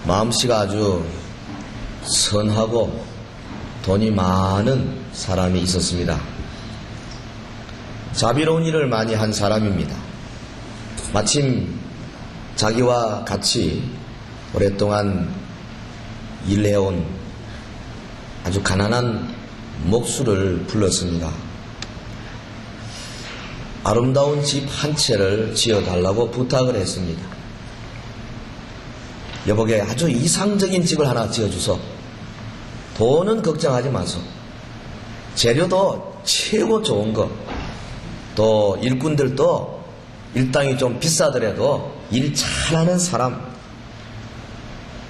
마음씨가 아주 선하고 돈이 많은 사람이 있었습니다. 자비로운 일을 많이 한 사람입니다. 마침 자기와 같이 오랫동안 일해온 아주 가난한 목수를 불렀습니다. 아름다운 집 한 채를 지어달라고 부탁을 했습니다. 여보게 아주 이상적인 집을 하나 지어주소. 돈은 걱정하지 마소. 재료도 최고 좋은 거. 또 일꾼들도 일당이 좀 비싸더라도 일 잘하는 사람.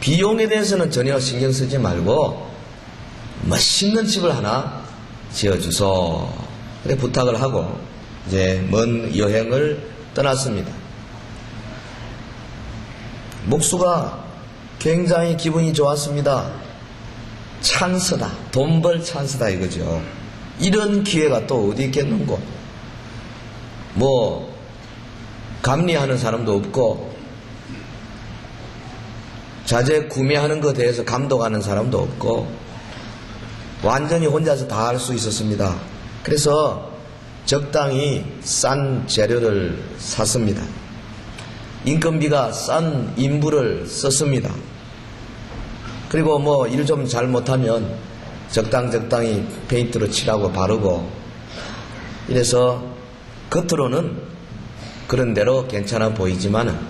비용에 대해서는 전혀 신경 쓰지 말고 멋있는 집을 하나 지어주소. 그래 부탁을 하고 이제 먼 여행을 떠났습니다. 목수가 굉장히 기분이 좋았습니다. 찬스다. 돈 벌 찬스다 이거죠. 이런 기회가 또 어디 있겠는고. 뭐 감리하는 사람도 없고 자재 구매하는 것에 대해서 감독하는 사람도 없고 완전히 혼자서 다 할 수 있었습니다. 그래서 적당히 싼 재료를 샀습니다. 인건비가 싼 인부를 썼습니다. 그리고 뭐 일 좀 잘못하면 적당히 페인트로 칠하고 바르고 이래서 겉으로는 그런 대로 괜찮아 보이지만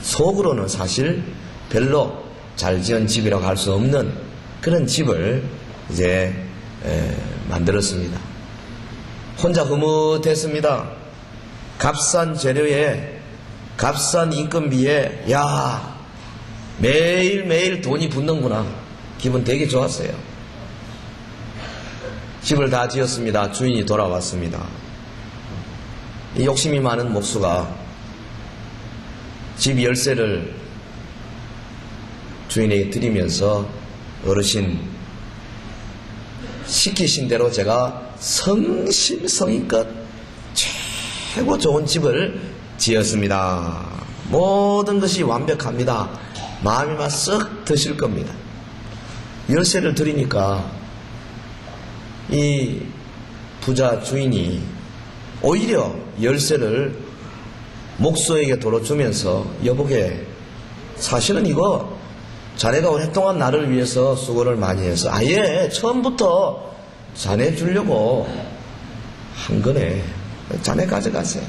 속으로는 사실 별로 잘 지은 집이라고 할 수 없는 그런 집을 이제 만들었습니다. 혼자 흐뭇했습니다. 값싼 재료에 값싼 인건비에 야 매일매일 돈이 붙는구나. 기분 되게 좋았어요. 집을 다 지었습니다. 주인이 돌아왔습니다. 이 욕심이 많은 목수가 집 열쇠를 주인에게 드리면서 어르신 시키신 대로 제가 성심성의껏 최고 좋은 집을 지었습니다. 모든 것이 완벽합니다. 마음이만 썩 드실 겁니다. 열쇠를 드리니까 이 부자 주인이 오히려 열쇠를 목수에게 도로 주면서 여보게 사실은 이거 자네가 오랫동안 나를 위해서 수고를 많이 해서 아예 처음부터 자네 주려고 한 거네. 자네 가져가세요.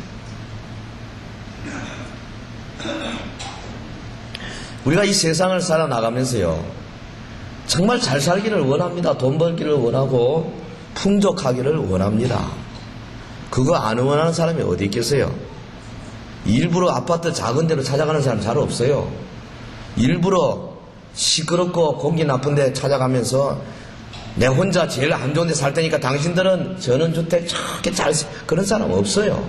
우리가 이 세상을 살아나가면서요 정말 잘 살기를 원합니다. 돈 벌기를 원하고 풍족하기를 원합니다. 그거 안 원하는 사람이 어디 있겠어요? 일부러 아파트 작은 데로 찾아가는 사람 잘 없어요. 일부러 시끄럽고 공기 나쁜 데 찾아가면서 내 혼자 제일 안 좋은 데 살 테니까 당신들은 전원주택 저렇게 잘 그런 사람 없어요.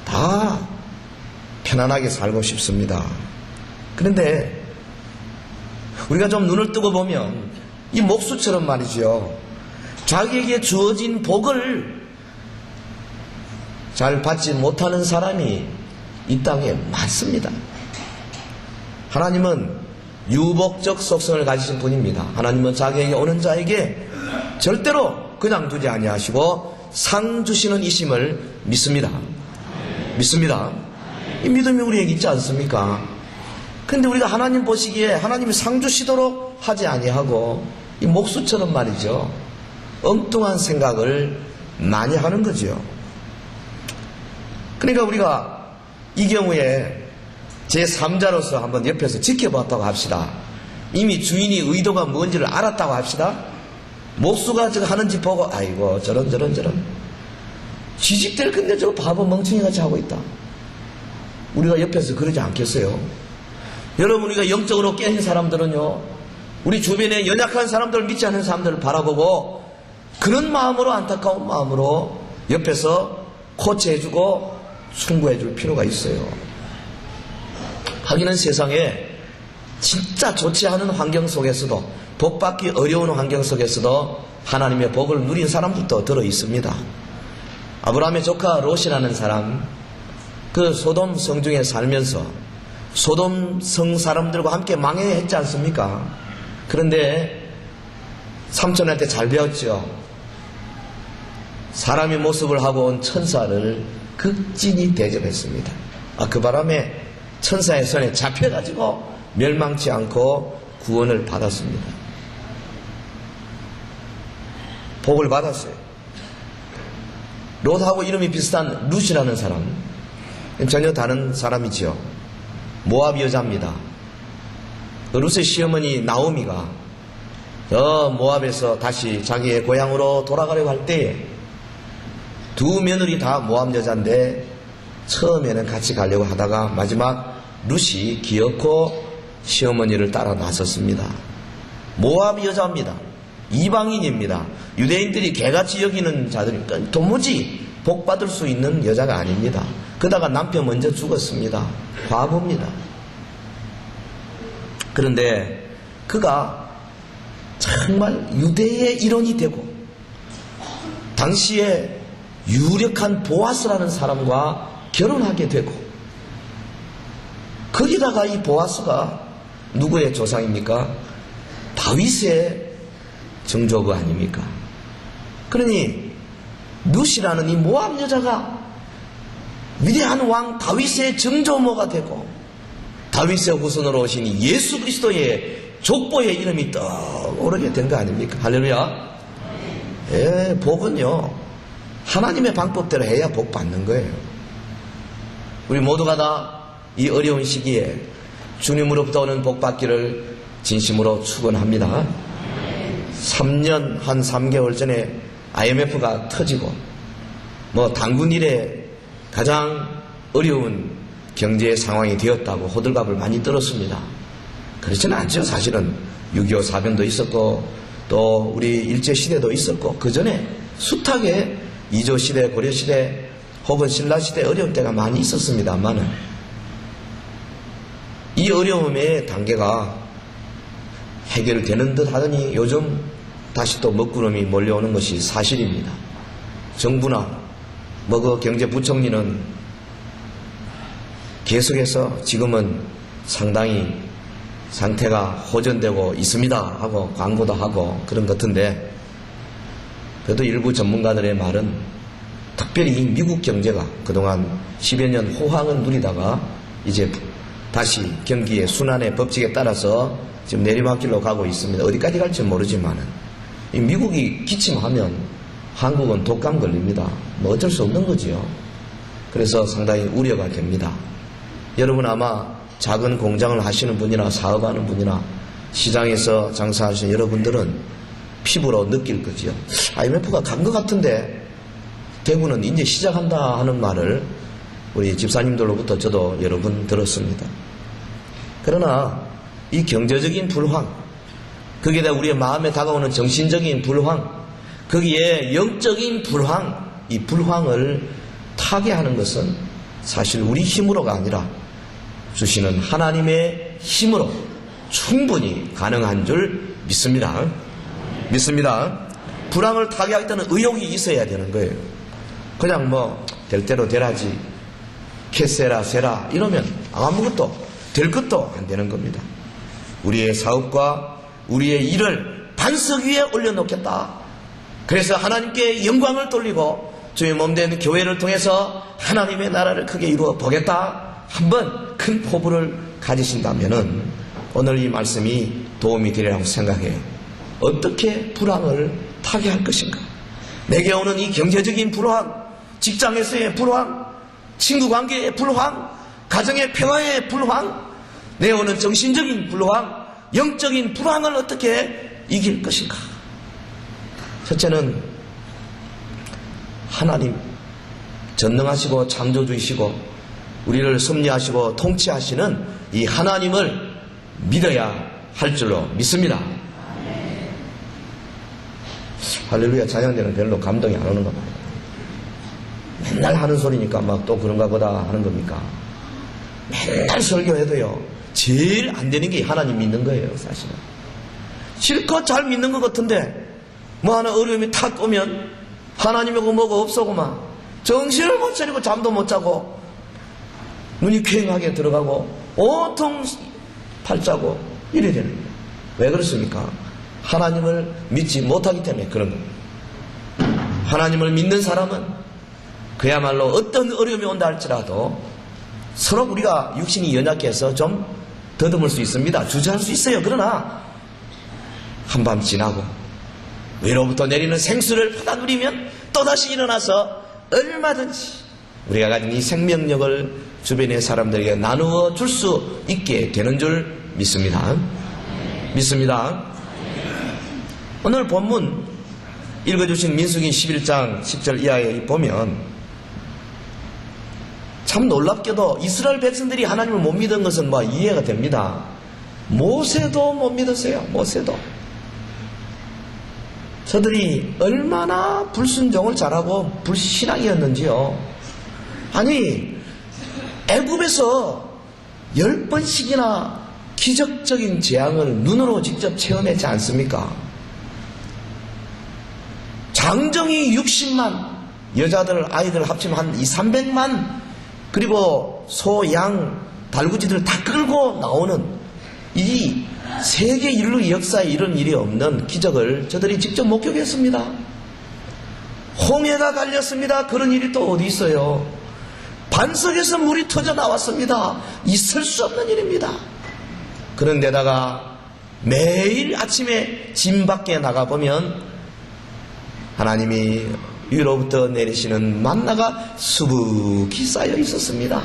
다 편안하게 살고 싶습니다. 그런데 우리가 좀 눈을 뜨고 보면 이 목수처럼 말이죠. 자기에게 주어진 복을 잘 받지 못하는 사람이 이 땅에 많습니다. 하나님은 유복적 속성을 가지신 분입니다. 하나님은 자기에게 오는 자에게 절대로 그냥 두지 아니하시고 상 주시는 이심을 믿습니다. 믿습니다. 이 믿음이 우리에게 있지 않습니까? 근데 우리가 하나님 보시기에 하나님이 상 주시도록 하지 아니하고 이 목수처럼 말이죠. 엉뚱한 생각을 많이 하는 거죠. 그러니까 우리가 이 경우에 제3자로서 한번 옆에서 지켜봤다고 합시다. 이미 주인이 의도가 뭔지를 알았다고 합시다. 목수가 저거 하는지 보고 아이고 저런 지식될 건데 저 바보 멍청이같이 하고 있다. 우리가 옆에서 그러지 않겠어요? 여러분 우리가 영적으로 깨진 사람들은요 우리 주변에 연약한 사람들을 믿지 않는 사람들을 바라보고 그런 마음으로 안타까운 마음으로 옆에서 코치해주고 충고해줄 필요가 있어요. 하기는 세상에 진짜 좋지 않은 환경 속에서도 복받기 어려운 환경 속에서도 하나님의 복을 누린 사람들도 들어 있습니다. 아브라함의 조카 롯이라는 사람 그 소돔 성중에 살면서 소돔 성 사람들과 함께 망해했지 않습니까? 그런데 삼촌한테 잘 배웠죠. 사람의 모습을 하고 온 천사를 극진히 대접했습니다. 그 바람에 천사의 손에 잡혀가지고 멸망치 않고 구원을 받았습니다. 복을 받았어요. 롯하고 이름이 비슷한 룻이라는 사람, 전혀 다른 사람이지요. 모압 여자입니다. 룻의 시어머니 나오미가 모압에서 다시 자기의 고향으로 돌아가려고 할 때에 두 며느리 다 모압 여자인데 처음에는 같이 가려고 하다가 마지막 룻이 기어코 시어머니를 따라 나섰습니다. 모압 여자입니다. 이방인입니다. 유대인들이 개같이 여기는 자들이니까 도무지 복받을 수 있는 여자가 아닙니다. 그러다가 남편 먼저 죽었습니다. 과부입니다. 그런데 그가 정말 유대의 일원이 되고 당시에 유력한 보아스라는 사람과 결혼하게 되고, 거기다가 이 보아스가 누구의 조상입니까? 다윗의 정조부 아닙니까? 그러니 룻이라는 이 모압 여자가 위대한 왕 다윗의 정조모가 되고 다윗의 후손으로 오신 예수 그리스도의 족보의 이름이 떠오르게 된 거 아닙니까? 할렐루야. 복은요 하나님의 방법대로 해야 복 받는 거예요. 우리 모두가 다 이 어려운 시기에 주님으로부터 오는 복 받기를 진심으로 축원합니다. 3년 한 3개월 전에 IMF가 터지고 당군 이래 가장 어려운 경제 상황이 되었다고 호들갑을 많이 떨었습니다. 그렇지는 않죠. 사실은 6.25 사변도 있었고 또 우리 일제시대도 있었고 그 전에 숱하게 이조시대, 고려시대 혹은 신라시대 어려운 때가 많이 있었습니다만은 이 어려움의 단계가 해결되는 듯 하더니 요즘 다시 또 먹구름이 몰려오는 것이 사실입니다. 정부나 그 경제부총리는 계속해서 지금은 상당히 상태가 호전되고 있습니다 하고 광고도 하고 그런 것 같은데, 그래도 일부 전문가들의 말은 특별히 미국 경제가 그동안 10여 년 호황을 누리다가 이제 다시 경기의 순환의 법칙에 따라서 지금 내리막길로 가고 있습니다. 어디까지 갈지 모르지만은 이 미국이 기침하면 한국은 독감 걸립니다. 어쩔 수 없는 거지요. 그래서 상당히 우려가 됩니다. 여러분 아마 작은 공장을 하시는 분이나 사업하는 분이나 시장에서 장사하시는 여러분들은 피부로 느낄 거지요. IMF가 간 것 같은데 대구는 이제 시작한다 하는 말을 우리 집사님들로부터 저도 여러 번 들었습니다. 그러나 이 경제적인 불황, 거기에다 우리의 마음에 다가오는 정신적인 불황, 거기에 영적인 불황, 이 불황을 타개하는 것은 사실 우리 힘으로가 아니라 주시는 하나님의 힘으로 충분히 가능한 줄 믿습니다. 믿습니다. 불황을 타개하겠다는 의욕이 있어야 되는 거예요. 그냥 될 대로 되라지, 캐세라 세라 이러면 아무것도 될 것도 안 되는 겁니다. 우리의 사업과 우리의 일을 반석 위에 올려놓겠다. 그래서 하나님께 영광을 돌리고 주의 몸된 교회를 통해서 하나님의 나라를 크게 이루어 보겠다. 한번 큰 포부를 가지신다면은 오늘 이 말씀이 도움이 되리라고 생각해요. 어떻게 불황을 타개할 것인가? 내게 오는 이 경제적인 불황, 직장에서의 불황, 친구 관계의 불황, 가정의 평화의 불황, 내오는 정신적인 불황, 영적인 불황을 어떻게 이길 것인가? 첫째는 하나님, 전능하시고 창조주이시고 우리를 섭리하시고 통치하시는 이 하나님을 믿어야 할 줄로 믿습니다. 할렐루야. 찬양대는 별로 감동이 안 오는가 봐요. 맨날 하는 소리니까 또 그런가 보다 하는 겁니까? 맨날 설교해도요 제일 안 되는 게 하나님 믿는 거예요. 사실은 실컷 잘 믿는 것 같은데 하나 어려움이 탁 오면 하나님이고 뭐고 없어고만 정신을 못 차리고 잠도 못 자고 눈이 퀭하게 들어가고 온통 팔자고 이래야 되는 거예요. 왜 그렇습니까? 하나님을 믿지 못하기 때문에 그런 겁니다. 하나님을 믿는 사람은 그야말로 어떤 어려움이 온다 할지라도 서로 우리가 육신이 연약해서 좀 더듬을 수 있습니다. 주저할 수 있어요. 그러나 한밤 지나고 위로부터 내리는 생수를 받아 누리면 또다시 일어나서 얼마든지 우리가 가진 이 생명력을 주변의 사람들에게 나누어 줄 수 있게 되는 줄 믿습니다. 믿습니다. 오늘 본문 읽어주신 민수기 11장 10절 이하에 보면 참 놀랍게도 이스라엘 백성들이 하나님을 못 믿은 것은 뭐 이해가 됩니다. 모세도 못 믿었어요. 모세도. 저들이 얼마나 불순종을 잘하고 불신앙이었는지요. 아니 애굽에서 10번씩이나 기적적인 재앙을 눈으로 직접 체험했지 않습니까? 장정이 60만, 여자들 아이들 합치면 한 300만, 그리고 소, 양, 달구지들 다 끌고 나오는 이 세계 인류 역사에 이런 일이 없는 기적을 저들이 직접 목격했습니다. 홍해가 갈렸습니다. 그런 일이 또 어디 있어요? 반석에서 물이 터져 나왔습니다. 있을 수 없는 일입니다. 그런데다가 매일 아침에 진 밖에 나가보면 하나님이 위로부터 내리시는 만나가 수북히 쌓여 있었습니다.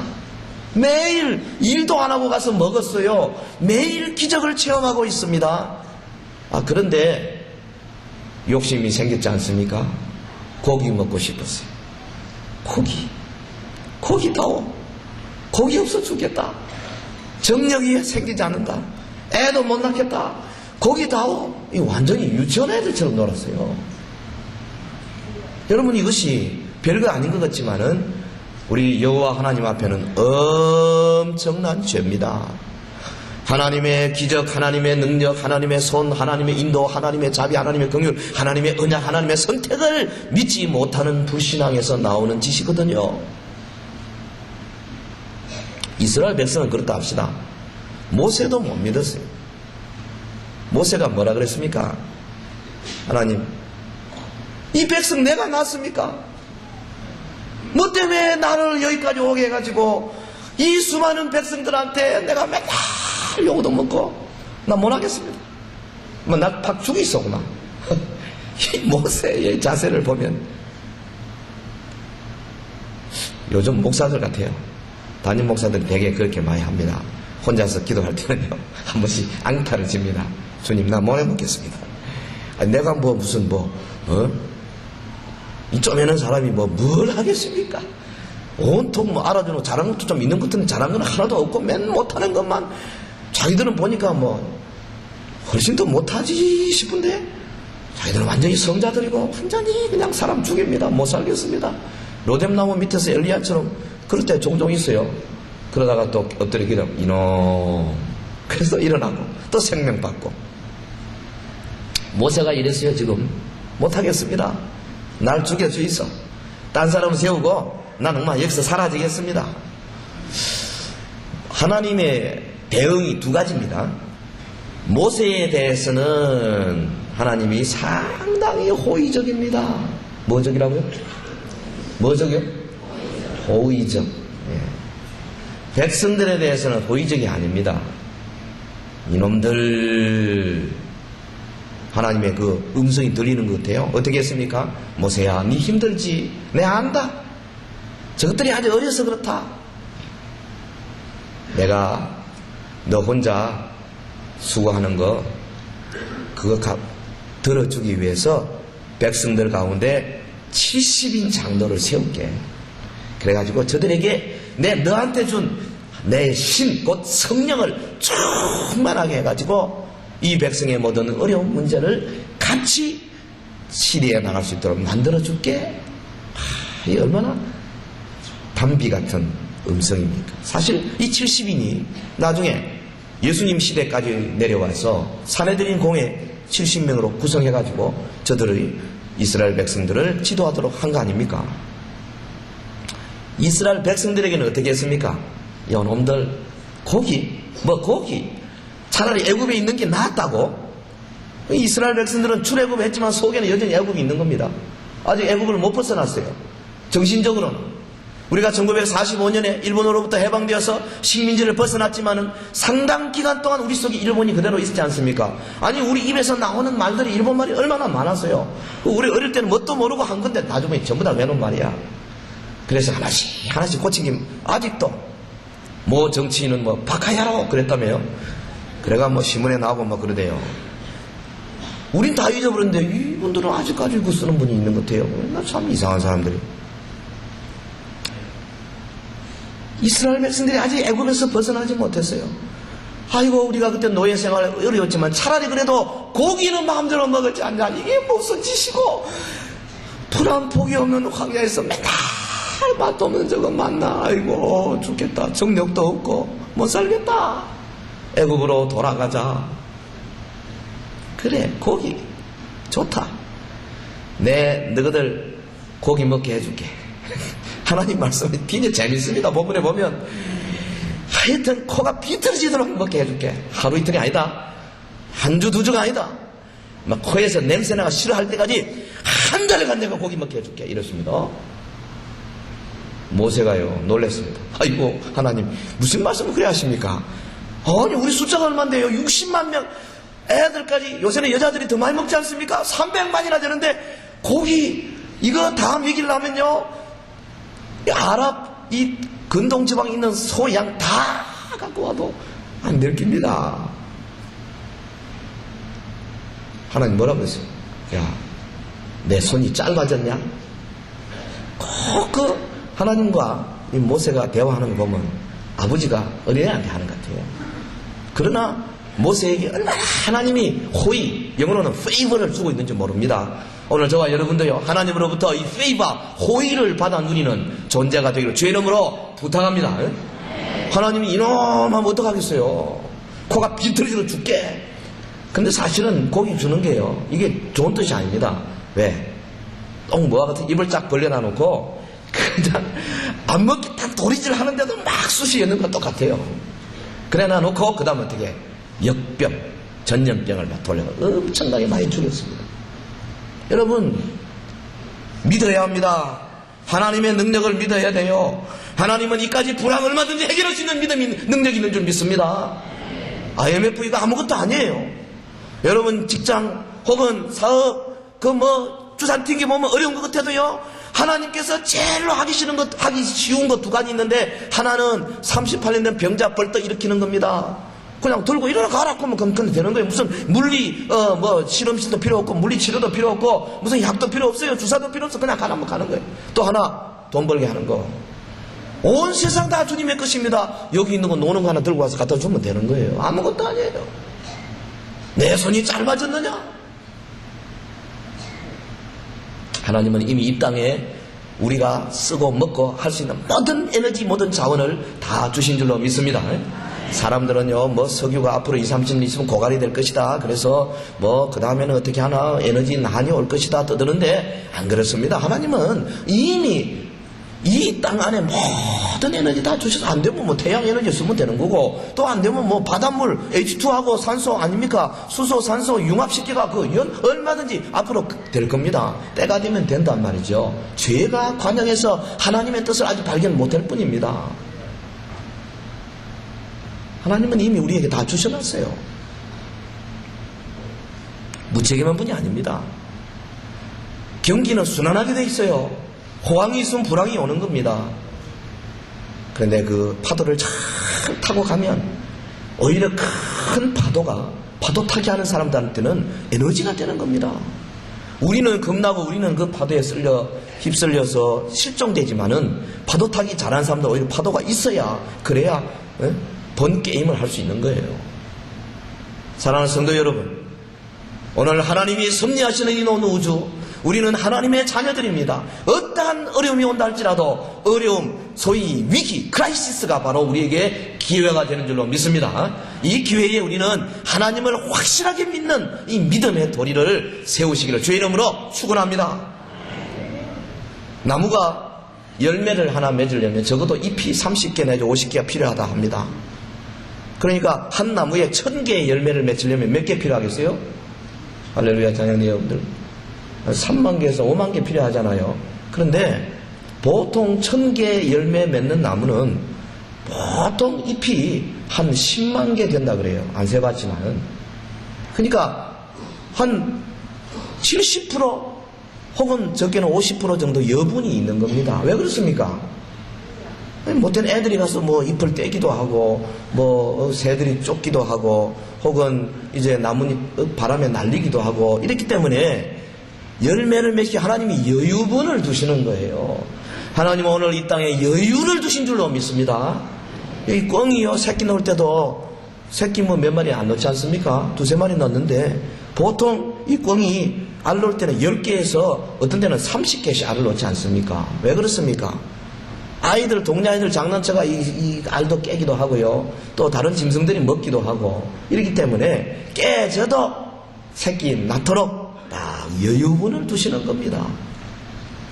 매일 일도 안 하고 가서 먹었어요. 매일 기적을 체험하고 있습니다. 그런데 욕심이 생겼지 않습니까? 고기 먹고 싶었어요. 고기다오. 고기 없어 죽겠다. 정력이 생기지 않는다. 애도 못 낳겠다. 고기다오. 완전히 유치원 애들처럼 놀았어요. 여러분 이것이 별거 아닌 것 같지만은 우리 여호와 하나님 앞에는 엄청난 죄입니다. 하나님의 기적, 하나님의 능력, 하나님의 손, 하나님의 인도, 하나님의 자비, 하나님의 긍휼, 하나님의 언약, 하나님의 선택을 믿지 못하는 불신앙에서 나오는 짓이거든요. 이스라엘 백성은 그렇다 합시다. 모세도 못 믿었어요. 모세가 뭐라 그랬습니까? 하나님, 이 백성 내가 낳았습니까? 뭐 때문에 나를 여기까지 오게 해가지고 이 수많은 백성들한테 내가 맨날 욕도 먹고 나 못하겠습니다. 뭐 나 팍 죽이 있었구나. 이 모세의 자세를 보면 요즘 목사들 같아요. 담임 목사들이 되게 그렇게 많이 합니다. 혼자서 기도할 때는요 한 번씩 앙탈을 집니다. 주님 나 못 해먹겠습니다. 내가 뭐 무슨 이 쪼매는 사람이 뭘 하겠습니까? 온통 알아주는 잘한 것도 좀 있는 것들은 잘한 건 하나도 없고 맨 못하는 것만 자기들은 보니까 훨씬 더 못하지 싶은데 자기들은 완전히 성자들이고 완전히 그냥 사람 죽입니다. 못 살겠습니다. 로뎀나무 밑에서 엘리야처럼 그럴 때 종종 있어요. 그러다가 또 엎드려 기도 이놈 그래서 일어나고 또 생명받고 모세가 이랬어요. 지금 못하겠습니다. 날 죽여주이소. 딴 사람 세우고 나는 여기서 사라지겠습니다. 하나님의 대응이 두 가지입니다. 모세에 대해서는 하나님이 상당히 호의적입니다. 뭐적이라고요? 뭐적이요? 호의적. 백성들에 대해서는 호의적이 아닙니다. 이놈들 하나님의 그 음성이 들리는 것 같아요. 어떻게 했습니까? 모세야, 네 힘들지? 내 안다. 저것들이 아주 어려서 그렇다. 내가 너 혼자 수고하는 거 그거 들어주기 위해서 백성들 가운데 70인 장로를 세울게. 그래가지고 저들에게 너한테 준 내 신, 곧 성령을 충만하게 해가지고 이 백성의 모든 어려운 문제를 같이 치리해 나갈 수 있도록 만들어줄게. 이 얼마나 담비 같은 음성입니까? 사실 이 70인이 나중에 예수님 시대까지 내려와서 사내들인 공회 70명으로 구성해가지고 저들의 이스라엘 백성들을 지도하도록 한 거 아닙니까? 이스라엘 백성들에게는 어떻게 했습니까? 이놈들 고기? 뭐 고기? 차라리 애굽에 있는 게 낫다고? 이스라엘 백성들은 출애굽 했지만 속에는 여전히 애굽이 있는 겁니다. 아직 애굽을 못 벗어났어요. 정신적으로는. 우리가 1945년에 일본으로부터 해방되어서 식민지를 벗어났지만은 상당 기간 동안 우리 속에 일본이 그대로 있지 않습니까? 아니, 우리 입에서 나오는 말들이 일본 말이 얼마나 많았어요. 우리 어릴 때는 뭣도 모르고 한 건데 나중에 전부 다 외놓은 말이야. 그래서 하나씩 고친 게 아직도 뭐 정치인은 뭐 바카야로 그랬다며요. 그래가 뭐 신문에 나오고 뭐 그러대요. 우린 다 잊어버렸는데 이분들은 아직까지 그거 쓰는 분이 있는 것 같아요. 나 참 이상한 사람들이. 이스라엘 백성들이 아직 애굽에서 벗어나지 못했어요. 아이고, 우리가 그때 노예 생활 어려웠지만 차라리 그래도 고기는 마음대로 먹었지 않냐. 이게 무슨 짓이고, 불안 포기 없는 황야에서 맨날 맛도 없는 저거 만나. 아이고, 죽겠다. 정력도 없고 못 살겠다. 애굽으로 돌아가자. 그래, 고기 좋다. 너희들 고기 먹게 해줄게. 하나님 말씀이 굉장히 재밌습니다. 본문에 보면 하여튼 코가 비틀어지도록 먹게 해줄게. 하루 이틀이 아니다. 한 주, 두 주가 아니다. 막 코에서 냄새나가 싫어할 때까지 한 달간 내가 고기 먹게 해줄게. 이렇습니다. 모세가요 놀랬습니다. 아이고, 하나님 무슨 말씀을 그래 하십니까? 아니, 우리 숫자가 얼만데요? 60만 명 애들까지. 요새는 여자들이 더 많이 먹지 않습니까? 300만이나 되는데 고기 이거 다 먹이려면요, 아랍 이 근동지방에 있는 소, 양 다 갖고 와도 안 들킵니다. 하나님 뭐라고 했어요? 야, 내 손이 짧아졌냐? 꼭 그 하나님과 이 모세가 대화하는 거 보면 아버지가 어린애한테 하는 것 같아요. 그러나 모세에게 얼마나 하나님이 호의, 영어로는 페이버를 주고 있는지 모릅니다. 오늘 저와 여러분도요, 하나님으로부터 이 페이버, 호의를 받아 누리는 존재가 되기를 주의 이름으로 부탁합니다. 하나님이 이놈하면 어떡하겠어요? 코가 비틀어지러 죽게. 근데 사실은 고기 주는 게요, 이게 좋은 뜻이 아닙니다. 왜? 똥모아 같은 입을 쫙 벌려놔놓고 그냥 안 먹겠다는 도리질 하는데도 막 쑤시 여는 건 똑같아요. 그래 놔놓고 그 다음 어떻게 역병, 전염병을 막 돌려서 엄청나게 많이 죽였습니다. 여러분, 믿어야 합니다. 하나님의 능력을 믿어야 돼요. 하나님은 이까지 불황을 얼마든지 해결할 수 있는 능력이 있는 줄 믿습니다. IMF 이거 아무것도 아니에요. 여러분 직장 혹은 사업 그 뭐 주산 튕겨 보면 어려운 것 같아도요, 하나님께서 제일로 하기 싫은 것, 하기 쉬운 것 두 가지 있는데, 하나는 38년 된 병자 벌떡 일으키는 겁니다. 그냥 들고 일어나 가라 하면 그럼 되는 거예요. 무슨 물리 뭐 실험실도 필요 없고 물리 치료도 필요 없고 무슨 약도 필요 없어요. 주사도 필요 없어. 그냥 가라면 가는 거예요. 또 하나, 돈 벌게 하는 거. 온 세상 다 주님의 것입니다. 여기 있는 거 노는 거 하나 들고 와서 갖다 주면 되는 거예요. 아무것도 아니에요. 내 손이 짧아졌느냐? 하나님은 이미 이 땅에 우리가 쓰고 먹고 할 수 있는 모든 에너지, 모든 자원을 다 주신 줄로 믿습니다. 사람들은요, 뭐 석유가 앞으로 20-30년 있으면 고갈이 될 것이다. 그래서 뭐 그 다음에는 어떻게 하나 에너지 난이 올 것이다 떠드는데, 안 그렇습니다. 하나님은 이미 이 땅 안에 모든 에너지 다 주셔서, 안 되면 뭐 태양 에너지 쓰면 되는 거고, 또 안 되면 뭐 바닷물 H2하고 산소 아닙니까? 수소, 산소 융합시키가 얼마든지 앞으로 될 겁니다. 때가 되면 된단 말이죠. 죄가 관영해서 하나님의 뜻을 아직 발견 못할 뿐입니다. 하나님은 이미 우리에게 다 주셔놨어요. 무책임한 분이 아닙니다. 경기는 순환하게 돼 있어요. 호황이 있으면 불황이 오는 겁니다. 그런데 그 파도를 잘 타고 가면 오히려 큰 파도 타기 하는 사람들한테는 에너지가 되는 겁니다. 우리는 겁나고 우리는 그 파도에 휩쓸려서 실종되지만은, 파도 타기 잘하는 사람들 오히려 파도가 있어야, 그래야 본 게임을 할 수 있는 거예요. 사랑하는 성도 여러분, 오늘 하나님이 섭리하시는 이 온 우주, 우리는 하나님의 자녀들입니다. 어떠한 어려움이 온다 할지라도 어려움, 소위 위기, 크라이시스가 바로 우리에게 기회가 되는 줄로 믿습니다. 이 기회에 우리는 하나님을 확실하게 믿는 이 믿음의 도리를 세우시기를 주의 이름으로 축원합니다. 나무가 열매를 하나 맺으려면 적어도 잎이 30개 내지 50개가 필요하다 합니다. 그러니까 한 나무에 1000개의 열매를 맺으려면 몇 개 필요하겠어요? 할렐루야, 자녀님 여러분들. 3만 개에서 5만 개 필요하잖아요. 그런데 보통 1000개 열매 맺는 나무는 보통 잎이 한 10만 개 된다 그래요. 안 세봤지만은. 그러니까 한 70% 혹은 적게는 50% 정도 여분이 있는 겁니다. 왜 그렇습니까? 못된 애들이 가서 뭐 잎을 떼기도 하고, 뭐 새들이 쫓기도 하고, 혹은 이제 나뭇잎 바람에 날리기도 하고, 이렇기 때문에 열매를 맺기 하나님이 여유분을 두시는 거예요. 하나님은 오늘 이 땅에 여유를 두신 줄로 믿습니다. 이 꿩이요, 새끼 넣을 때도 새끼 뭐 몇 마리 안 넣지 않습니까? 두세 마리 넣는데, 보통 이 꿩이 알 놓을 때는 10개에서 어떤 데는 30개씩 알을 놓지 않습니까? 왜 그렇습니까? 아이들, 동네 아이들 장난쳐가 이 알도 깨기도 하고요. 또 다른 짐승들이 먹기도 하고, 이렇기 때문에 깨져도 새끼 낳도록 딱 여유분을 두시는 겁니다.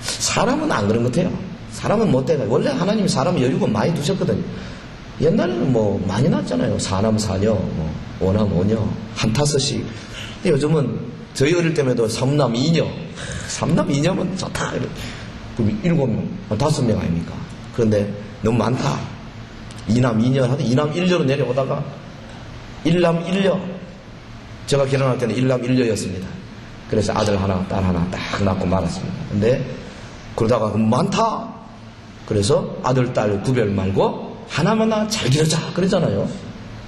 사람은 안 그런 것 같아요. 사람은 못 돼요. 원래 하나님이 사람 여유분 많이 두셨거든요. 옛날에는 뭐 많이 낳았잖아요. 사남, 사녀, 뭐 오남, 오녀, 한 5씩. 근데 요즘은 저희 어릴 때에도 3남, 2녀. 3남, 2녀면 좋다. 그럼 7명, 5명 아닙니까? 그런데 너무 많다. 2남, 2녀 하다 2남, 1녀로 내려오다가 1남, 1녀. 제가 결혼할 때는 1남, 1녀였습니다. 그래서 아들 하나, 딸 하나 딱 낳고 말았습니다. 근데 그러다가 많다. 그래서 아들, 딸 구별 말고 하나만 잘 기르자 그러잖아요.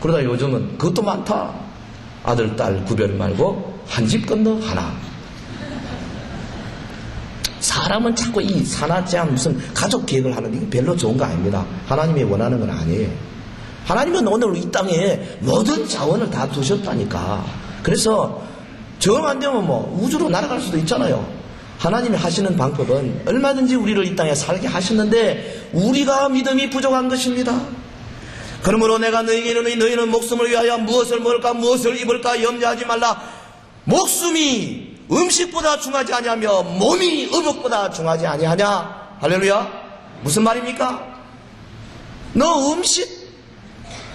그러다 요즘은 그것도 많다. 아들, 딸 구별 말고 한 집 건너 하나. 사람은 자꾸 이 산하제한 무슨 가족 계획을 하는 게 별로 좋은 거 아닙니다. 하나님이 원하는 건 아니에요. 하나님은 오늘 이 땅에 모든 자원을 다 두셨다니까. 그래서 정 안 되면 뭐 우주로 날아갈 수도 있잖아요. 하나님이 하시는 방법은 얼마든지 우리를 이 땅에 살게 하셨는데 우리가 믿음이 부족한 것입니다. 그러므로 내가 너희에게 이르노니 너희는 목숨을 위하여 무엇을 먹을까 무엇을 입을까 염려하지 말라. 목숨이 음식보다 중하지 아니하며 몸이 의복보다 중하지 아니하냐. 할렐루야. 무슨 말입니까? 너 음식,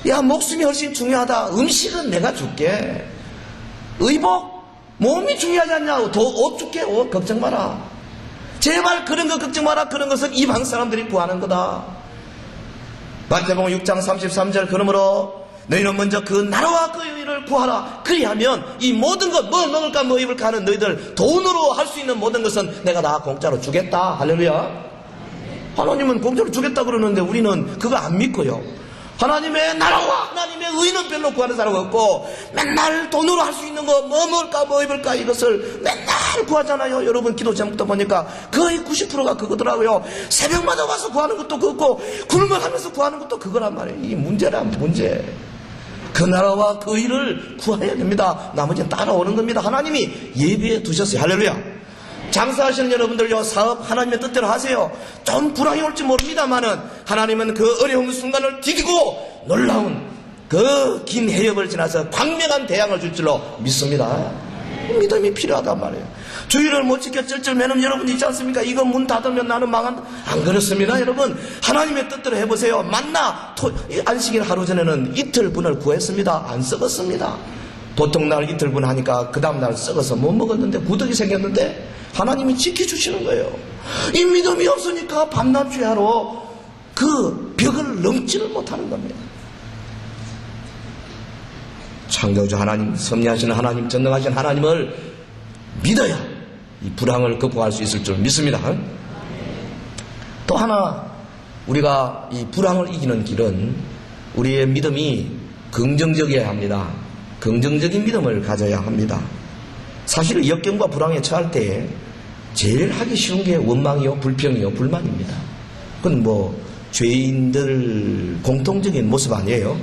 야 목숨이 훨씬 중요하다. 음식은 내가 줄게. 의복, 몸이 중요하지 않냐. 옷 줄게. 옷 걱정 마라. 제발 그런 거 걱정 마라. 그런 것은 이방 사람들이 구하는 거다. 마태복음 6장 33절 그러므로 너희는 먼저 그 나라와 그 의를 구하라. 그리하면 이 모든 것, 뭐 먹을까 뭐 입을까 하는 너희들 돈으로 할 수 있는 모든 것은 내가 다 공짜로 주겠다. 할렐루야. 하나님은 공짜로 주겠다 그러는데 우리는 그거 안 믿고요. 하나님의 나라와 하나님의 의는 별로 구하는 사람 없고 맨날 돈으로 할 수 있는 거 뭐 먹을까 뭐 입을까 이것을 맨날 구하잖아요. 여러분 기도 제목도 보니까 거의 90%가 그거더라고요. 새벽마다 와서 구하는 것도 그거고 굶어가면서 구하는 것도 그거란 말이에요. 이 문제란 문제. 그 나라와 그 의를 구해야 됩니다. 나머지는 따라오는 겁니다. 하나님이 예비해 두셨어요. 할렐루야. 장사하시는 여러분들요, 사업 하나님의 뜻대로 하세요. 좀 불황이 올지 모릅니다만은 하나님은 그 어려운 순간을 디디고 놀라운 그 긴 해협을 지나서 광명한 대양을 줄 줄로 믿습니다. 믿음이 필요하단 말이에요. 주의를 못 지켜 쩔쩔 매는 여러분 있지 않습니까? 이거 문 닫으면 나는 망한. 안 그렇습니다. 여러분 하나님의 뜻대로 해보세요. 만나 안식일 하루 전에는 이틀분을 구했습니다. 안 썩었습니다. 보통 날 이틀분 하니까 그 다음날 썩어서 못 먹었는데 구더기 생겼는데 하나님이 지켜주시는 거예요. 이 믿음이 없으니까 밤낮 주야로 그 벽을 넘지를 못하는 겁니다. 창조주 하나님, 섭리하시는 하나님, 전능하신 하나님을 믿어야 이 불황을 극복할 수 있을 줄 믿습니다. 또 하나 우리가 이 불황을 이기는 길은 우리의 믿음이 긍정적이어야 합니다. 긍정적인 믿음을 가져야 합니다. 사실 역경과 불황에 처할 때에 제일 하기 쉬운 게 원망이요, 불평이요, 불만입니다. 그건 뭐 죄인들 공통적인 모습 아니에요.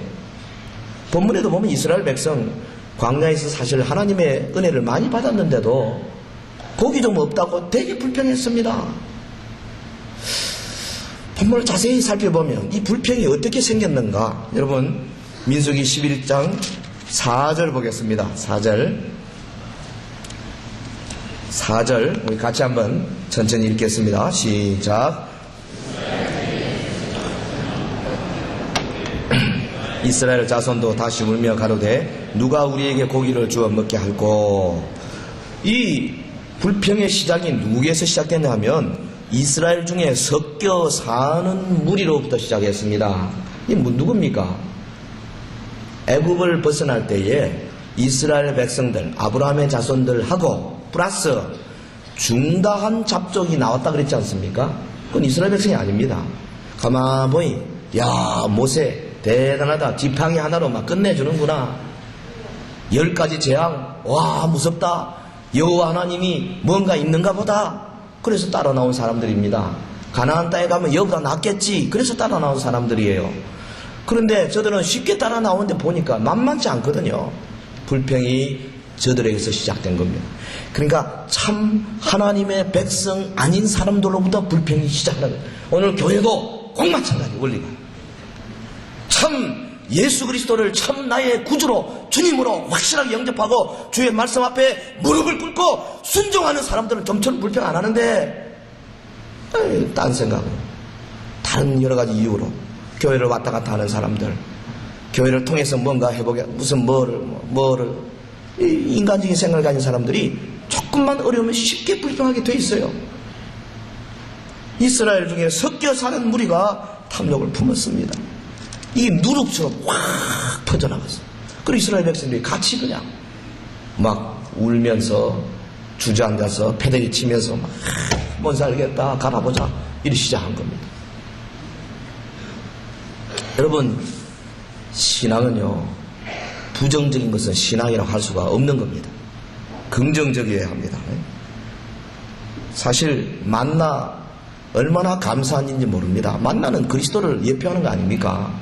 본문에도 보면 이스라엘 백성 광야에서 사실 하나님의 은혜를 많이 받았는데도 고기 좀 없다고 되게 불평했습니다. 본문을 자세히 살펴보면 이 불평이 어떻게 생겼는가. 여러분 민수기 11장 4절 보겠습니다. 4절 우리 같이 한번 천천히 읽겠습니다. 시작. 이스라엘 자손도 다시 울며 가로되 누가 우리에게 고기를 주어 먹게 할꼬. 이 불평의 시작이 누구에서 시작됐냐 하면 이스라엘 중에 섞여 사는 무리로부터 시작했습니다. 이게 누굽니까? 애굽을 벗어날 때에 이스라엘 백성들, 아브라함의 자손들하고 플러스 중다한 잡족이 나왔다 그랬지 않습니까? 그건 이스라엘 백성이 아닙니다. 가만 보니 야 모세 대단하다. 지팡이 하나로 막 끝내주는구나. 10가지 재앙, 와 무섭다. 여호와 하나님이 뭔가 있는가 보다. 그래서 따라 나온 사람들입니다. 가나안 땅에 가면 여보다 낫겠지. 그래서 따라 나온 사람들이에요. 그런데 저들은 쉽게 따라 나오는데 보니까 만만치 않거든요. 불평이 저들에게서 시작된 겁니다. 그러니까 참 하나님의 백성 아닌 사람들로부터 불평이 시작하는 거예요. 오늘 교회도 꼭 마찬가지 원리가. 참 예수 그리스도를 참 나의 구주로 주님으로 확실하게 영접하고 주의 말씀 앞에 무릎을 꿇고 순종하는 사람들은 점처럼 불평 안 하는데 딴 생각으로 다른 여러 가지 이유로 교회를 왔다 갔다 하는 사람들, 교회를 통해서 뭔가 해보게 무슨 뭐를 인간적인 생각을 가진 사람들이 조금만 어려우면 쉽게 불평하게 돼 있어요. 이스라엘 중에 섞여 사는 무리가 탐욕을 품었습니다. 이 누룩처럼 확 퍼져나갔어. 그리고 이스라엘 백성들이 같이 그냥 막 울면서 주저앉아서 패대기 치면서 막 못 살겠다 가봐보자 이렇게 시작한 겁니다. 여러분 신앙은요 부정적인 것은 신앙이라고 할 수가 없는 겁니다. 긍정적이어야 합니다. 사실 만나 얼마나 감사한 일인지 모릅니다. 만나는 그리스도를 예표하는 거 아닙니까?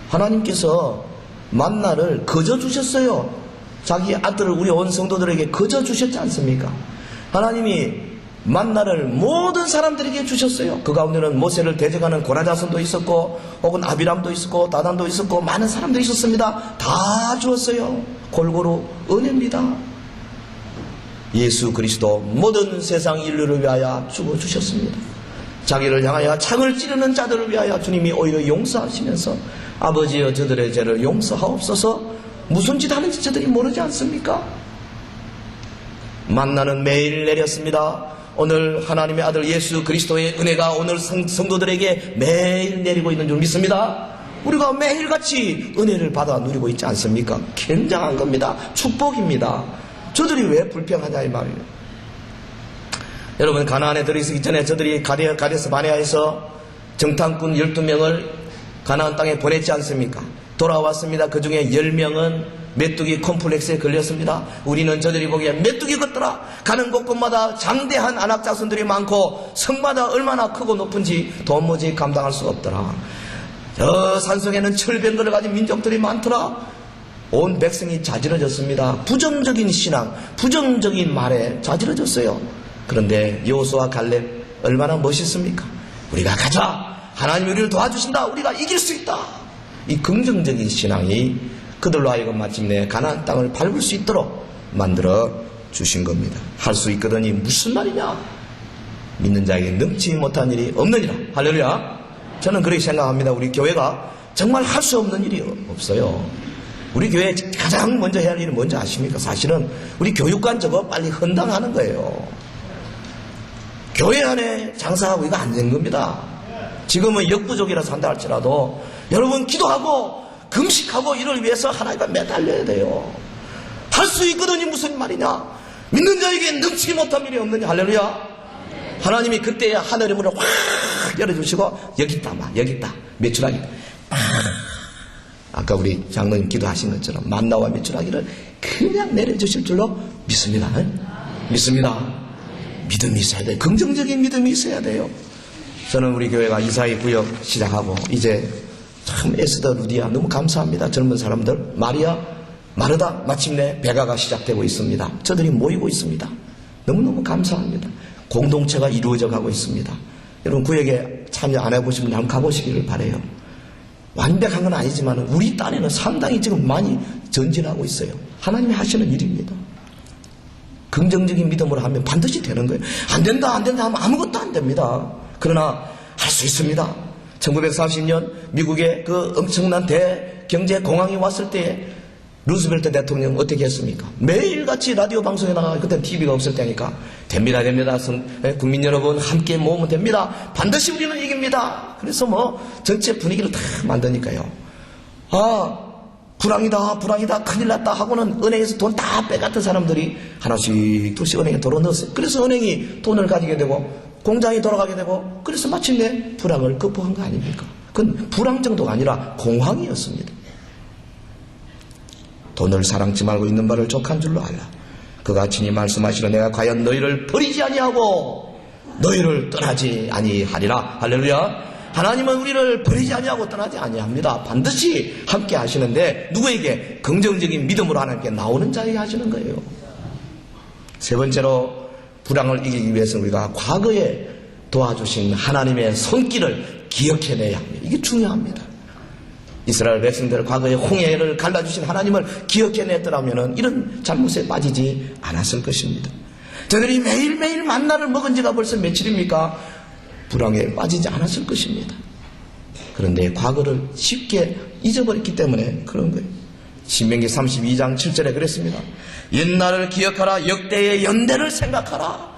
하나님께서 만나를 거저 주셨어요. 자기 아들을 우리 온 성도들에게 거저 주셨지 않습니까? 하나님이 만나를 모든 사람들에게 주셨어요. 그 가운데는 모세를 대적하는 고라자손도 있었고 혹은 아비람도 있었고 다단도 있었고 많은 사람들이 있었습니다. 다 주었어요. 골고루 은혜입니다. 예수 그리스도 모든 세상 인류를 위하여 죽어주셨습니다. 자기를 향하여 창을 찌르는 자들을 위하여 주님이 오히려 용서하시면서 아버지여 저들의 죄를 용서하옵소서. 무슨 짓 하는지 저들이 모르지 않습니까? 만나는 매일 내렸습니다. 오늘 하나님의 아들 예수 그리스도의 은혜가 오늘 성도들에게 매일 내리고 있는 줄 믿습니다. 우리가 매일같이 은혜를 받아 누리고 있지 않습니까? 굉장한 겁니다. 축복입니다. 저들이 왜 불평하냐 이 말이에요. 여러분 가나안에 들어있기 전에 저들이 가데스 바네아에서 정탐꾼 12명을 가나안 땅에 보냈지 않습니까? 돌아왔습니다. 그 중에 10명은 메뚜기 콤플렉스에 걸렸습니다. 우리는 저들이 보기에 메뚜기 같더라. 가는 곳곳마다 장대한 안악자손들이 많고 성마다 얼마나 크고 높은지 도무지 감당할 수가 없더라. 저 산속에는 철병거를 가진 민족들이 많더라. 온 백성이 자지러졌습니다. 부정적인 신앙, 부정적인 말에 자지러졌어요. 그런데 여호수아 갈렙 얼마나 멋있습니까? 우리가 가자. 하나님이 우리를 도와주신다. 우리가 이길 수 있다. 이 긍정적인 신앙이 그들로 하여금 마침내 가나안 땅을 밟을 수 있도록 만들어 주신 겁니다. 할 수 있거든이 무슨 말이냐? 믿는 자에게 능치 못한 일이 없느니라. 할렐루야. 저는 그렇게 생각합니다. 우리 교회가 정말 할 수 없는 일이 없어요. 우리 교회 가장 먼저 해야 할 일은 뭔지 아십니까? 사실은 우리 교육관 저거 빨리 헌당하는 거예요. 교회 안에 장사하고 이거 안 된 겁니다. 지금은 역부족이라서 한다 할지라도 여러분 기도하고 금식하고 이를 위해서 하나님과 매달려야 돼요. 할 수 있거든이 무슨 말이냐? 믿는 자에게 능치 못한 일이 없느냐? 할렐루야. 하나님이 그때 하늘의 문을 확 열어주시고 여기 있다 막 여기 있다 메추라기 아까 우리 장로님 기도하신 것처럼 만나와 메추라기를 그냥 내려주실 줄로 믿습니다. 믿습니다. 믿음이 있어야 돼요. 긍정적인 믿음이 있어야 돼요. 저는 우리 교회가 이사회 구역 시작하고 이제 참 에스더 루디아 너무 감사합니다. 젊은 사람들 마리아 마르다 마침내 배가가 시작되고 있습니다. 저들이 모이고 있습니다. 너무너무 감사합니다. 공동체가 이루어져 가고 있습니다. 여러분 구역에 참여 안 해보시면 한번 가보시기를 바라요. 완벽한 건 아니지만 우리 딴에는 상당히 지금 많이 전진하고 있어요. 하나님이 하시는 일입니다. 긍정적인 믿음으로 하면 반드시 되는 거예요. 안 된다 하면 아무것도 안 됩니다. 그러나 할 수 있습니다. 1940년 미국의 그 엄청난 대경제 공황이 왔을 때에 루스벨트 대통령 어떻게 했습니까? 매일같이 라디오 방송에 나가, 그때 TV가 없을 때니까 됩니다. 국민 여러분 함께 모으면 됩니다. 반드시 우리는 이깁니다. 그래서 뭐 전체 분위기를 다 만드니까요. 불황이다 큰일 났다 하고는 은행에서 돈 다 빼갔던 사람들이 하나씩 둘씩 은행에 돌아 넣었어요. 그래서 은행이 돈을 가지게 되고 공장이 돌아가게 되고, 그래서 마침내 불황을 극복한 거 아닙니까? 그건 불황 정도가 아니라 공황이었습니다. 돈을 사랑치 말고 있는 바를 족한 줄로 알라. 그가 친히 말씀하시러 내가 과연 너희를 버리지 아니하고 너희를 떠나지 아니하리라. 할렐루야. 하나님은 우리를 버리지 아니하고 떠나지 아니합니다. 반드시 함께 하시는데, 누구에게? 긍정적인 믿음으로 하나님께 나오는 자에게 하시는 거예요. 세 번째로, 불황을 이기기 위해서는 우리가 과거에 도와주신 하나님의 손길을 기억해내야 합니다. 이게 중요합니다. 이스라엘 백성들 과거에 홍해를 갈라주신 하나님을 기억해냈더라면 이런 잘못에 빠지지 않았을 것입니다. 저들이 매일매일 만나를 먹은 지가 벌써 며칠입니까? 불황에 빠지지 않았을 것입니다. 그런데 과거를 쉽게 잊어버렸기 때문에 그런 거예요. 신명기 32장 7절에 그랬습니다. 옛날을 기억하라. 역대의 연대를 생각하라.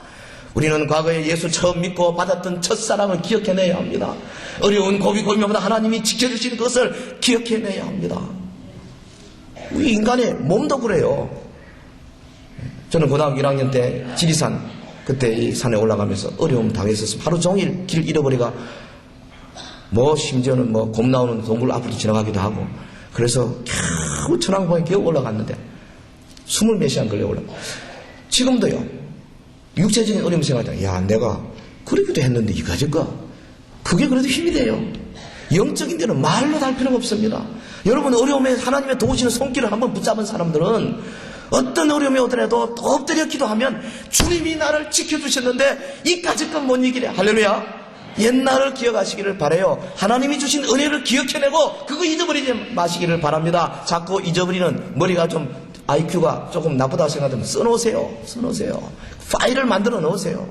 우리는 과거에 예수 처음 믿고 받았던 첫사랑을 기억해내야 합니다. 어려운 고비고민마다 하나님이 지켜주신 것을 기억해내야 합니다. 우리 인간의 몸도 그래요. 저는 고등학교 1학년 때 지리산, 그때 이 산에 올라가면서 어려움 당했었어. 하루 종일 길 잃어버리가, 심지어는 곰 나오는 동굴 앞으로 지나가기도 하고, 그래서 겨우 천왕봉에 겨우 올라갔는데 20몇 시간 걸려 올라가. 지금도요, 육체적인 어려움 생각하잖아요. 야, 내가 그러기도 했는데 이거질까? 그게 그래도 힘이 돼요. 영적인 데는 말로 달 필요가 없습니다. 여러분, 어려움에 하나님의 도우시는 손길을 한번 붙잡은 사람들은 어떤 어려움이 오더라도 또 엎드려 기도하면 주님이 나를 지켜주셨는데 이까짓 건 못 이기래. 할렐루야. 옛날을 기억하시기를 바라요. 하나님이 주신 은혜를 기억해내고 그거 잊어버리지 마시기를 바랍니다. 자꾸 잊어버리는, 머리가 좀 IQ가 조금 나쁘다고 생각하면 써놓으세요. 파일을 만들어 놓으세요.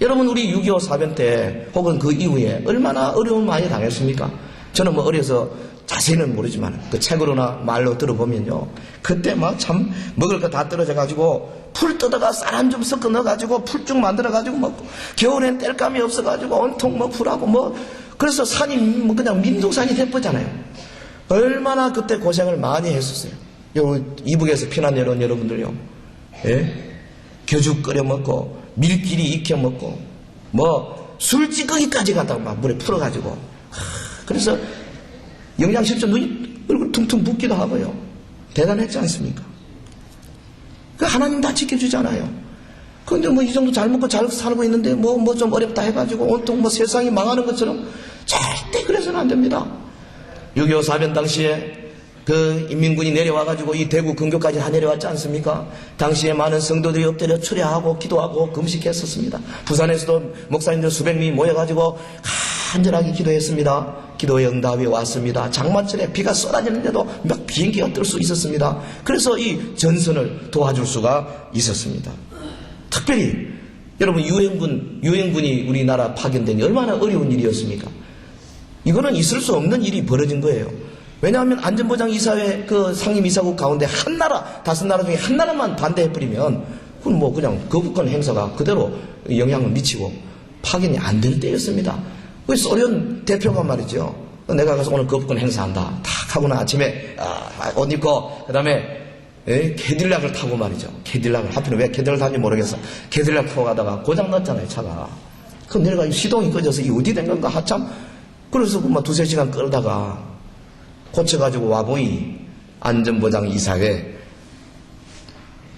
여러분, 우리 6.25 사변 때 혹은 그 이후에 얼마나 어려움을 많이 당했습니까? 저는 어려서 자세히는 모르지만 그 책으로나 말로 들어보면요, 그때 참 먹을 거 다 떨어져가지고 풀 뜯어가 쌀 한 줌 섞어 넣어가지고 풀쭉 만들어가지고 먹고, 겨울엔 땔감이 없어가지고 온통 풀하고 그래서 산이 그냥 민둥산이 돼버잖아요. 얼마나 그때 고생을 많이 했었어요. 이북에서 피난 내려온 여러분들요, 예? 겨죽 끓여 먹고 밀끼리 익혀 먹고 술찌꺼기까지 갖다가 막 물에 풀어가지고, 그래서 영양실조 눈이 얼굴 퉁퉁 붓기도 하고요. 대단했지 않습니까? 그 하나님 다 지켜주잖아요. 그런데 이 정도 잘 먹고 잘 살고 있는데 좀 어렵다 해가지고 온통 세상이 망하는 것처럼 절대 그래서는 안 됩니다. 6.25 사변 당시에 그 인민군이 내려와가지고 이 대구 근교까지 다 내려왔지 않습니까? 당시에 많은 성도들이 엎드려 추례하고 기도하고 금식했었습니다. 부산에서도 목사님들 수백 명이 모여가지고 간절하게 기도했습니다. 기도의 응답이 왔습니다. 장마철에 비가 쏟아지는데도 막 비행기가 뜰 수 있었습니다. 그래서 이 전선을 도와줄 수가 있었습니다. 특별히 여러분, 유엔군이 우리나라 파견되니 얼마나 어려운 일이었습니까? 이거는 있을 수 없는 일이 벌어진 거예요. 왜냐하면 안전보장이사회 그 상임이사국 가운데 한 나라, 5나라 중에 한 나라만 반대해버리면 그건 그냥 거부권 행사가 그대로 영향을 미치고 파견이 안 될 때였습니다. 그 소련 대표가 말이죠, 내가 가서 오늘 거부권 행사한다 탁 하고는 아침에 옷 입고 그 다음에 캐딜락을 타고 말이죠. 캐딜락을, 하필은 왜 캐딜락을 타는지 모르겠어. 캐딜락 타고 가다가 고장 났잖아요, 차가. 그럼 내가 시동이 꺼져서 이게 어디 된 건가 한참, 그래서 2-3시간 끌다가 고쳐가지고 와보니 안전보장이사회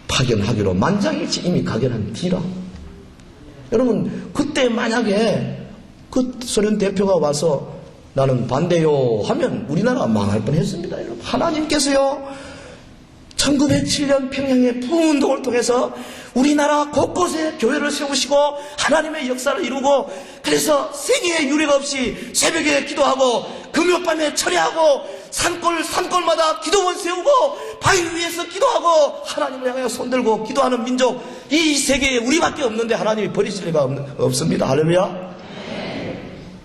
파견하기로 만장일치 이미 가견한 뒤라. 여러분, 그때 만약에 그 소련 대표가 와서 나는 반대요 하면 우리나라가 망할 뻔했습니다. 여러분, 하나님께서요 1907년 평양의 부흥운동을 통해서 우리나라 곳곳에 교회를 세우시고 하나님의 역사를 이루고, 그래서 세계에 유례가 없이 새벽에 기도하고 금요밤에 철야하고 산골마다 기도원 세우고 바위 위에서 기도하고 하나님을 향해 손들고 기도하는 민족, 이 세계에 우리밖에 없는데 하나님이 버리실 리가 없습니다. 할렐루야.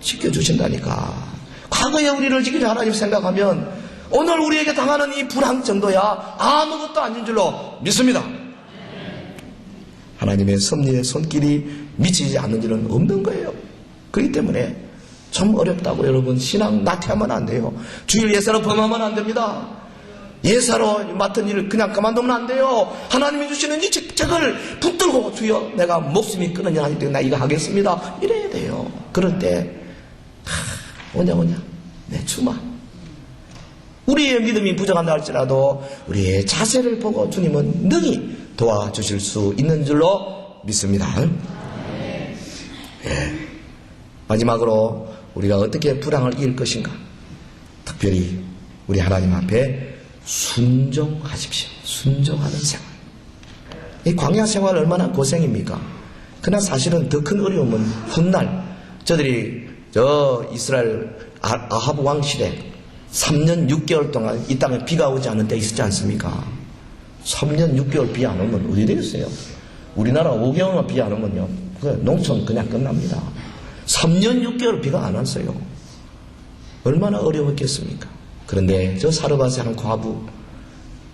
지켜주신다니까. 과거에 우리를 지키는 하나님 생각하면 오늘 우리에게 당하는 이 불황 정도야 아무것도 아닌 줄로 믿습니다. 하나님의 섭리의 손길이 미치지 않는 일은 없는 거예요. 그렇기 때문에 좀 어렵다고 여러분 신앙 나태하면 안 돼요. 주일 예사로 범하면 안 됩니다. 예사로 맡은 일을 그냥 그만두면 안 돼요. 하나님이 주시는 이 직책을 붙들고 주여 내가 목숨이 끊어냐 하니 나 이거 하겠습니다. 이래야 돼요. 그럴 때 오냐 내 주마. 우리의 믿음이 부족한다 할지라도 우리의 자세를 보고 주님은 능히 도와주실 수 있는 줄로 믿습니다. 예. 마지막으로 우리가 어떻게 불황을 이길 것인가? 특별히 우리 하나님 앞에 순종하십시오. 순종하는 생활. 이 광야 생활 얼마나 고생입니까? 그러나 사실은 더 큰 어려움은 훗날 저들이 이스라엘 아합 왕 시대 3년 6개월 동안 이 땅에 비가 오지 않은 때 있었지 않습니까? 3년 6개월 비 안 오면 어디 되겠어요? 우리나라 5개월만 비 안 오면요 농촌 그냥 끝납니다. 3년 6개월 비가 안 왔어요. 얼마나 어려웠겠습니까? 그런데 저 사르밧의 한 과부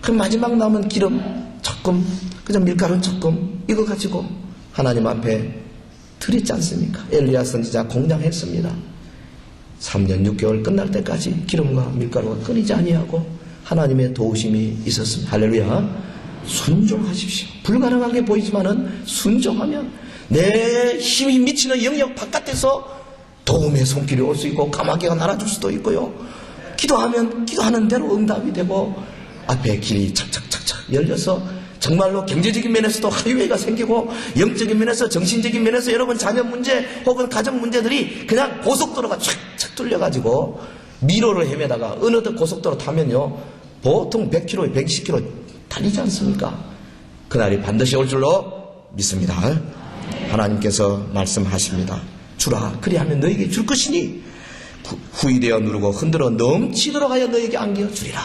그 마지막 남은 기름 조금 그냥 밀가루 조금 이거 가지고 하나님 앞에 드렸지 않습니까? 엘리야 선지자 공양했습니다. 3년 6개월 끝날 때까지 기름과 밀가루가 끊이지 아니하고 하나님의 도우심이 있었습니다. 할렐루야. 순종하십시오. 불가능한 게 보이지만은 순종하면 내 힘이 미치는 영역 바깥에서 도움의 손길이 올 수 있고 까마귀가 날아줄 수도 있고요. 기도하면 기도하는 대로 응답이 되고 앞에 길이 착착착착 열려서 정말로 경제적인 면에서도 하이웨이가 생기고 영적인 면에서 정신적인 면에서 여러분 자녀 문제 혹은 가정 문제들이 그냥 고속도로가 촥촥 뚫려가지고 미로를 헤매다가 어느덧 고속도로 타면요 보통 100km, 120km 달리지 않습니까? 그날이 반드시 올 줄로 믿습니다. 하나님께서 말씀하십니다. 주라 그리하면 너에게 줄 것이니 후이되어 누르고 흔들어 넘치도록 하여 너에게 안겨 주리라.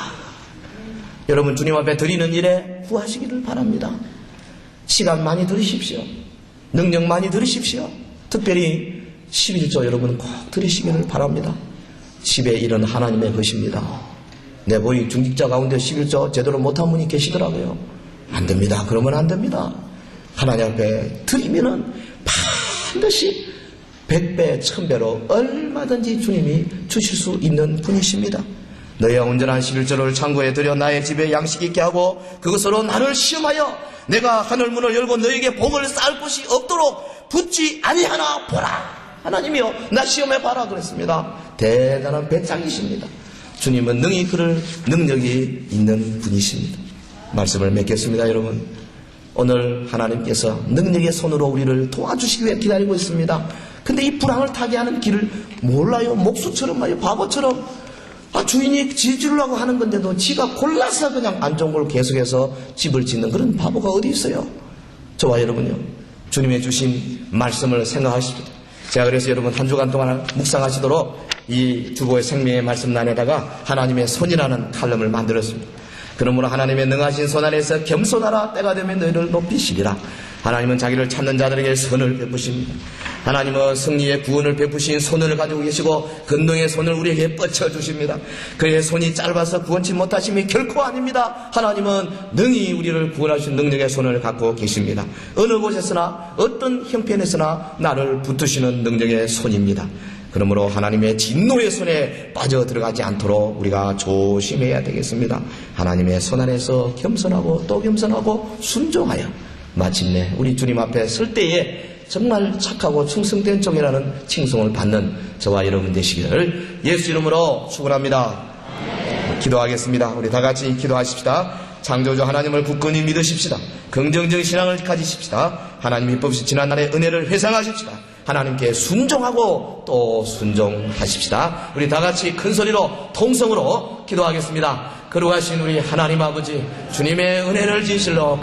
여러분 주님 앞에 드리는 일에 후하시기를 바랍니다. 시간 많이 들으십시오. 능력 많이 들으십시오. 특별히 11조 여러분 꼭 들으시기를 바랍니다. 10의 일은 하나님의 것입니다. 내보이 중직자 가운데 11조 제대로 못한 분이 계시더라고요. 안 됩니다. 그러면 안 됩니다. 하나님 앞에 드리면은 반드시 100배, 1000배로 얼마든지 주님이 주실 수 있는 분이십니다. 너희가 온전한 11조를 창고에 들여 나의 집에 양식 있게 하고 그것으로 나를 시험하여 내가 하늘문을 열고 너에게 복을 쌓을 곳이 없도록 붙지 아니하나 보라. 하나님이여 나 시험해봐라 그랬습니다. 대단한 배짱이십니다. 주님은 능히 그럴 능력이 있는 분이십니다. 말씀을 맺겠습니다. 여러분 오늘 하나님께서 능력의 손으로 우리를 도와주시기 위해 기다리고 있습니다. 근데 이 불황을 타게 하는 길을 몰라요. 목수처럼 말이요 바보처럼 주인이 지주려고 하는 건데도 지가 골라서 그냥 안 좋은 걸 계속해서 집을 짓는 그런 바보가 어디 있어요. 저와 여러분요 주님의 주신 말씀을 생각하십시오. 제가 그래서 여러분 한 주간 동안 묵상하시도록 이 주보의 생명의 말씀란에다가 하나님의 손이라는 칼럼을 만들었습니다. 그러므로 하나님의 능하신 손 안에서 겸손하라. 때가 되면 너희를 높이시리라. 하나님은 자기를 찾는 자들에게 선을 베푸십니다. 하나님은 승리의 구원을 베푸신 손을 가지고 계시고 근동의 손을 우리에게 뻗쳐주십니다. 그의 손이 짧아서 구원치 못하심이 결코 아닙니다. 하나님은 능히 우리를 구원하신 능력의 손을 갖고 계십니다. 어느 곳에서나 어떤 형편에서나 나를 붙드시는 능력의 손입니다. 그러므로 하나님의 진노의 손에 빠져 들어가지 않도록 우리가 조심해야 되겠습니다. 하나님의 손 안에서 겸손하고 또 겸손하고 순종하여 마침내 우리 주님 앞에 설 때에 정말 착하고 충성된 종이라는 칭송을 받는 저와 여러분 되시기를 예수 이름으로 축원합니다. 기도하겠습니다. 우리 다 같이 기도하십시다. 창조주 하나님을 굳건히 믿으십시다. 긍정적인 신앙을 가지십시다. 하나님 입법시 지난날의 은혜를 회상하십시다. 하나님께 순종하고 또 순종하십시다. 우리 다 같이 큰 소리로 통성으로 기도하겠습니다. 거룩하신 우리 하나님 아버지 주님의 은혜를 진실로